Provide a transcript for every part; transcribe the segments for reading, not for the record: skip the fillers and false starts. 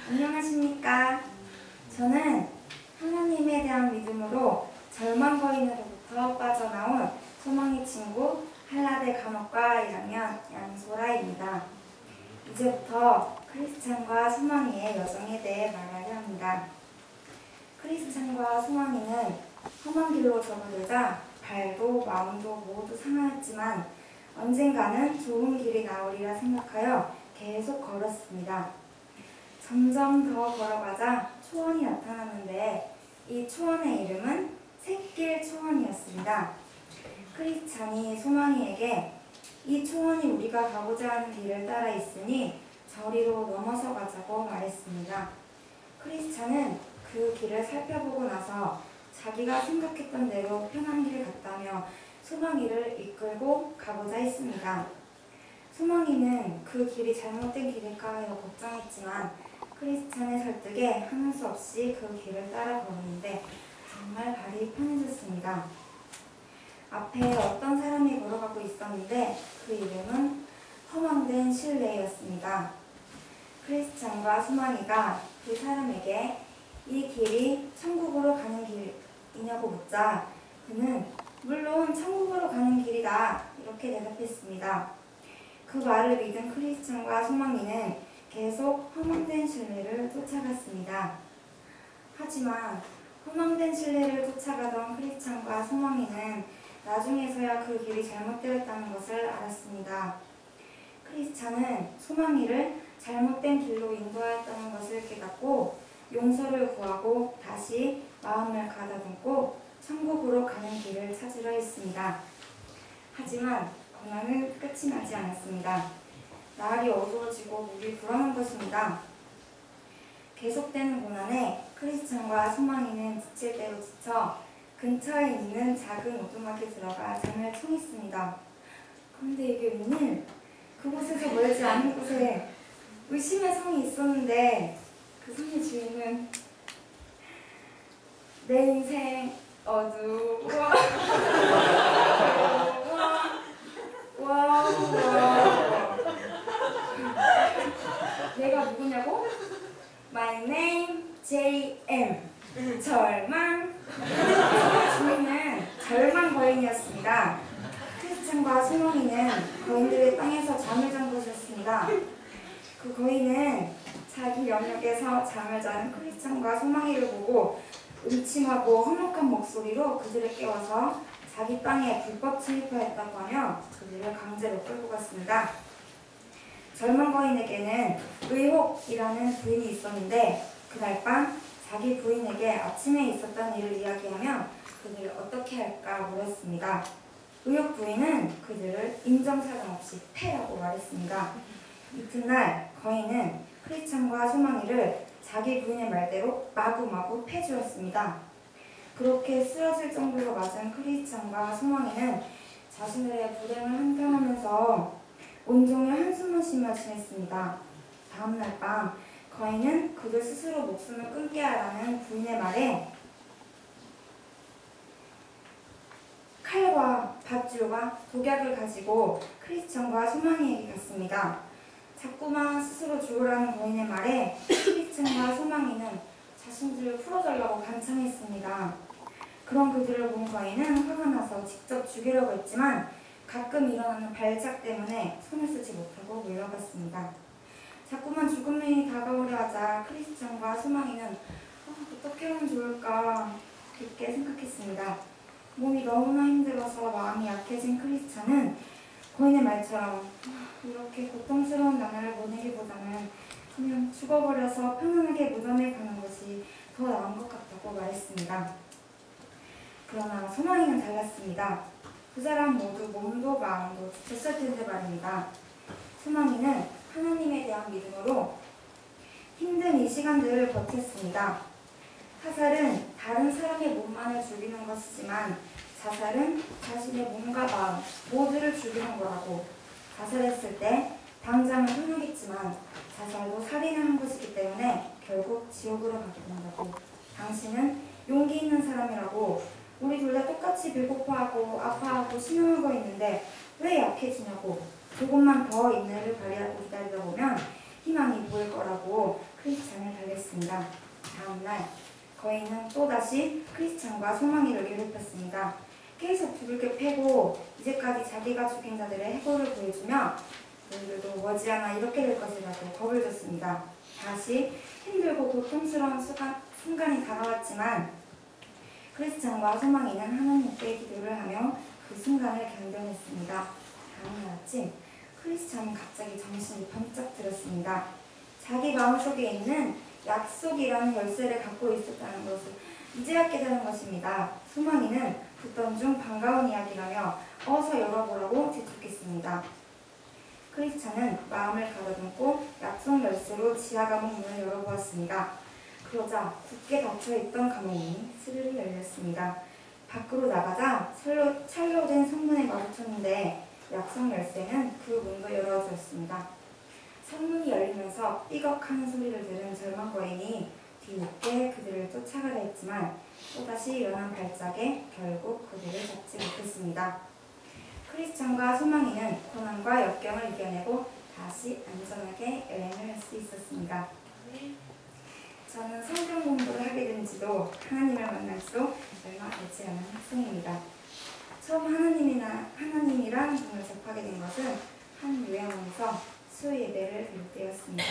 안녕하십니까. 저는 하나님에 대한 믿음으로 절망 거인으로부터 빠져나온 소망의 친구 한라대 간호과 1학년 양소라입니다. 이제부터 크리스찬과 소망이의 여정에 대해 말하려 합니다. 크리스찬과 소망이는 험한 길로 접어들자 발도 마음도 모두 상하였지만 언젠가는 좋은 길이 나오리라 생각하여 계속 걸었습니다. 점점 더 걸어가자 초원이 나타났는데 이 초원의 이름은 샛길 초원이었습니다. 크리스찬이 소망이에게 이 초원이 우리가 가고자 하는 길을 따라 있으니 저리로 넘어서 가자고 말했습니다. 크리스찬은 그 길을 살펴보고 나서 자기가 생각했던 대로 편한 길을 갔다며 소망이를 이끌고 가고자 했습니다. 소망이는 그 길이 잘못된 길일까 하여 걱정했지만 크리스찬의 설득에 하는 수 없이 그 길을 따라 걸었는데 정말 발이 편해졌습니다. 앞에 어떤 사람이 걸어가고 있었는데 그 이름은 허망된 신뢰였습니다. 크리스찬과 소망이가 그 사람에게 이 길이 천국으로 가는 길이냐고 묻자 그는 물론 천국으로 가는 길이다 이렇게 대답했습니다. 그 말을 믿은 크리스찬과 소망이는 계속 허망된 신뢰를 쫓아갔습니다. 하지만 허망된 신뢰를 쫓아가던 크리스찬과 소망이는 나중에서야 그 길이 잘못되었다는 것을 알았습니다. 크리스찬은 소망이를 잘못된 길로 인도하였다는 것을 깨닫고 용서를 구하고 다시 마음을 가다듬고 천국으로 가는 길을 찾으려 했습니다. 하지만 고난은 끝이 나지 않았습니다. 날이 어두워지고 목이 불어난 것입니다. 계속되는 고난에 크리스찬과 소망이는 지칠 대로 지쳐 근처에 있는 작은 오두막에 들어가 잠을 청했습니다. 그런데 이게 웬일? 그곳에서 멀지 않은 곳에 의심의 성이 있었는데 그 성의 주인은 내 인생 어두워 와 내가 누구냐고? My name JM 절망. 주인은 절망 거인이었습니다. 크리스찬과 소망이는 거인들의 땅에서 잠을 잔 것이었습니다. 그 거인은 자기 영역에서 잠을 자는 크리스찬과 소망이를 보고 음침하고 험악한 목소리로 그들을 깨워서 자기 땅에 불법 침입하였다고 하며 그들을 강제로 끌고 갔습니다. 젊은 거인에게는 의혹이라는 부인이 있었는데 그날 밤 자기 부인에게 아침에 있었던 일을 이야기하며 그들을 어떻게 할까 물었습니다. 의혹 부인은 그들을 인정사정 없이 패라고 말했습니다. 이튿날 거인은 크리스찬과 소망이를 자기 부인의 말대로 마구마구 패주었습니다. 그렇게 쓰러질 정도로 맞은 크리스찬과 소망이는 자신들의 불행을 한탄하면서 온종일 한숨을 쉬며 지냈습니다. 다음날 밤 거인은 그들 스스로 목숨을 끊게 하라는 부인의 말에 칼과 밧줄과 독약을 가지고 크리스찬과 소망이에게 갔습니다. 자꾸만 스스로 죽으라는 거인의 말에 크리스찬과 소망이는 자신들을 풀어달라고 간청했습니다. 그런 그들을 본 거인은 화가 나서 직접 죽이려고 했지만 가끔 일어나는 발작 때문에 손을 쓰지 못하고 물러갔습니다. 자꾸만 죽음이 다가오려 하자 크리스찬과 소망이는 어떻게 하면 좋을까 깊게 생각했습니다. 몸이 너무나 힘들어서 마음이 약해진 크리스찬은 거인의 말처럼 이렇게 고통스러운 나날을 보내기보다는 그냥 죽어버려서 편안하게 무덤에 가는 것이 더 나은 것 같다고 말했습니다. 그러나 소망이는 달랐습니다. 두 사람 모두 몸도 마음도 지쳤을 텐데 말입니다. 소망이는 하나님에 대한 믿음으로 힘든 이 시간들을 버텼습니다. 화살은 다른 사람의 몸만을 죽이는 것이지만 자살은 자신의 몸과 마음 모두를 죽이는 거라고. 자살했을 때 당장은 hun하겠지만 자살도 살인을 한 것이기 때문에 결국 지옥으로 가게 된다고. 당신은 용기 있는 사람이라고. 우리 둘 다 똑같이 배고파하고 아파하고 신음하고 있는데 왜 약해지냐고. 조금만 더 인내를 발휘하고 기다리다 보면 희망이 보일 거라고. 주라고 크리스찬을 달랬습니다. 다음날 거인은 또다시 크리스찬과 소망이를 괴롭혔습니다. 계속 두들겨 패고 이제까지 자기가 죽인 자들의 해골을 보여주며 너희들도 머지않아 이렇게 될 것이라고 겁을 줬습니다. 다시 힘들고 고통스러운 순간이 다가왔지만 크리스찬과 소망이는 하나님께 기도를 하며 그 순간을 견뎌냈습니다. 다음날 아침 크리스찬은 갑자기 정신이 번쩍 들었습니다. 자기 마음속에 있는 약속이라는 열쇠를 갖고 있었다는 것을 이제야 깨달은 것입니다. 소망이는 듣던 중 반가운 이야기라며 어서 열어보라고 재촉했습니다. 크리스찬은 마음을 가다듬고 약속 열쇠로 지하 감옥 문을 열어보았습니다. 그러자 굳게 닫혀있던 감옥문이 스르르 열렸습니다. 밖으로 나가자 찰로 된 성문에 마주쳤는데 약속 열쇠는 그 문도 열어주었습니다. 성문이 열리면서 삐걱하는 소리를 들은 젊은 거인이 뒤늦게 그들을 쫓아가려 했지만 또다시 일어난 발작에 결국 그들을 잡지 못했습니다. 크리스찬과 소망이는 고난과 역경을 이겨내고 다시 안전하게 여행을 할 수 있었습니다. 저는 성경 공부를 하게 된 지도 하나님을 만난 지도 얼마 되지 않은 학생입니다. 처음 하나님이란 분을 접하게 된 것은 한 요양원에서 수요 예배를 드릴 때였습니다.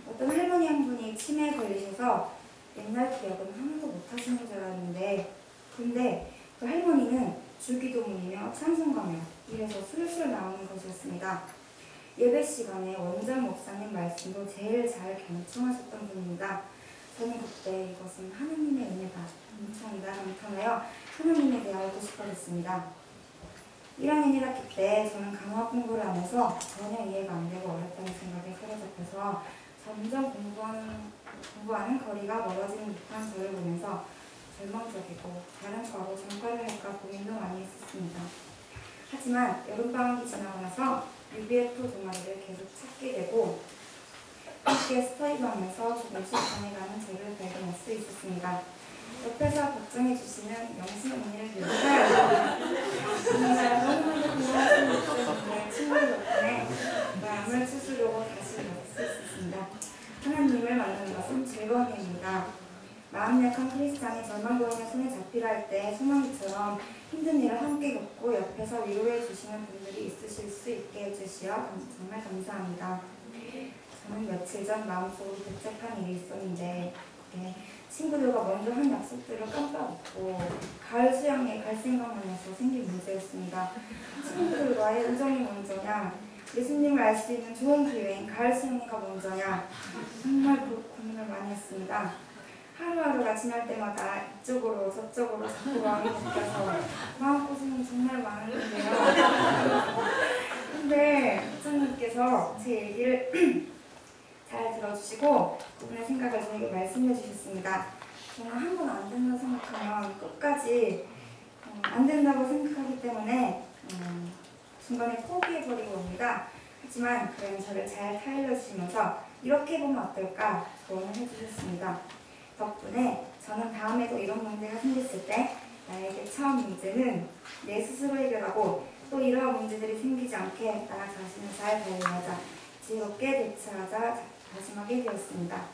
어떤 할머니 한 분이 치매에 걸리셔서 옛날 기억은 하나도 못하시는 줄 알았는데 근데 그 할머니는 주기도문이며 찬송가며 이래서 술술 나오는 것이었습니다. 예배 시간에 원장 목사님 말씀도 제일 잘 경청하셨던 분입니다. 저는 그때 이것은 하나님의 은혜다, 은총이다 감탄하여 하나님에 대해 알고 싶어졌습니다. 1학년 1학기 때 저는 강화 공부를 하면서 전혀 이해가 안 되고 어렵다는 생각에 사로잡혀서 점점 공부하는 거리가 멀어지는 듯한 저를 보면서 절망적이고 다른 과로 전과를 할까 고민도 많이 했었습니다. 하지만 여름방학이 지나고 나서 UBF 동아리를 계속 찾게 되고 함께 스터디하면서 조금씩 변해가는 저를 발견할 수 있었습니다. 옆에서 걱정해 주시는 영신 언니를 비롯해 정말 너무나도 고마운 목소리의 친구들 덕분에 마음을 추스르고 다시 먹을 수 있었습니다. 하나님을 만나는 것은 즐거운 일입니다. 마음 약한 크리스찬이 절망고인의 손에 잡히려 할 때 소망이처럼 힘든 일을 함께 겪고 옆에서 위로해 주시는 분들이 있으실 수 있게 해주시어 정말 감사합니다. 저는 며칠 전 마음속으로 복잡한 일이 있었는데 친구들과 먼저 한 약속들을 깜빡 잊고 가을 수영에 갈 생각만 해서 생긴 문제였습니다. 친구들과의 우정이 먼저냐 예수님을 알 수 있는 좋은 기회인 가을 수영회가 먼저냐 정말 고민을 많이 했습니다. 하루하루가 지날 때마다 이쪽으로 저쪽으로 자꾸 마음이 바뀌어서 마음고생은 정말 많은데요. 근데 목사님께서 제 얘기를 잘 들어주시고 그분의 생각을 저에게 말씀해 주셨습니다. 저는 한 번 안 된다고 생각하면 끝까지 안 된다고 생각하기 때문에 중간에 포기해버리고 옵니다. 하지만 그런 저를 잘 타일러 주시면서 이렇게 해보면 어떨까 조언을 해주셨습니다. 덕분에 저는 다음에도 이런 문제가 생겼을 때 나에게 처음 문제는 내 스스로 해결하고 또 이러한 문제들이 생기지 않게 나 자신을 잘 관리하자 즐겁게 대처하자 다짐하게 되었습니다.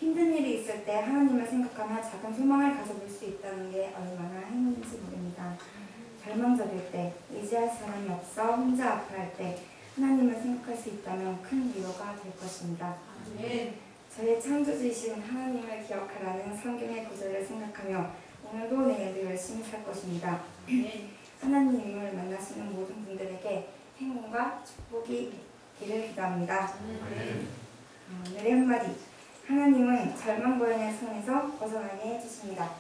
힘든 일이 있을 때 하나님을 생각하며 작은 소망을 가져볼 수 있다는 게 얼마나 행운인지 모릅니다. 절망적일 때, 의지할 사람이 없어 혼자 아파할 때 하나님을 생각할 수 있다면 큰 위로가 될 것입니다. 저의 창조주이신 하나님을 기억하라는 성경의 구절을 생각하며 오늘도 내일도 열심히 살 것입니다. 하나님을 만나시는 모든 분들에게 행운과 축복이 있기를 기도합니다. 오늘의 한마디, 하나님은 절망고인의 손에서 벗어나게 해주십니다.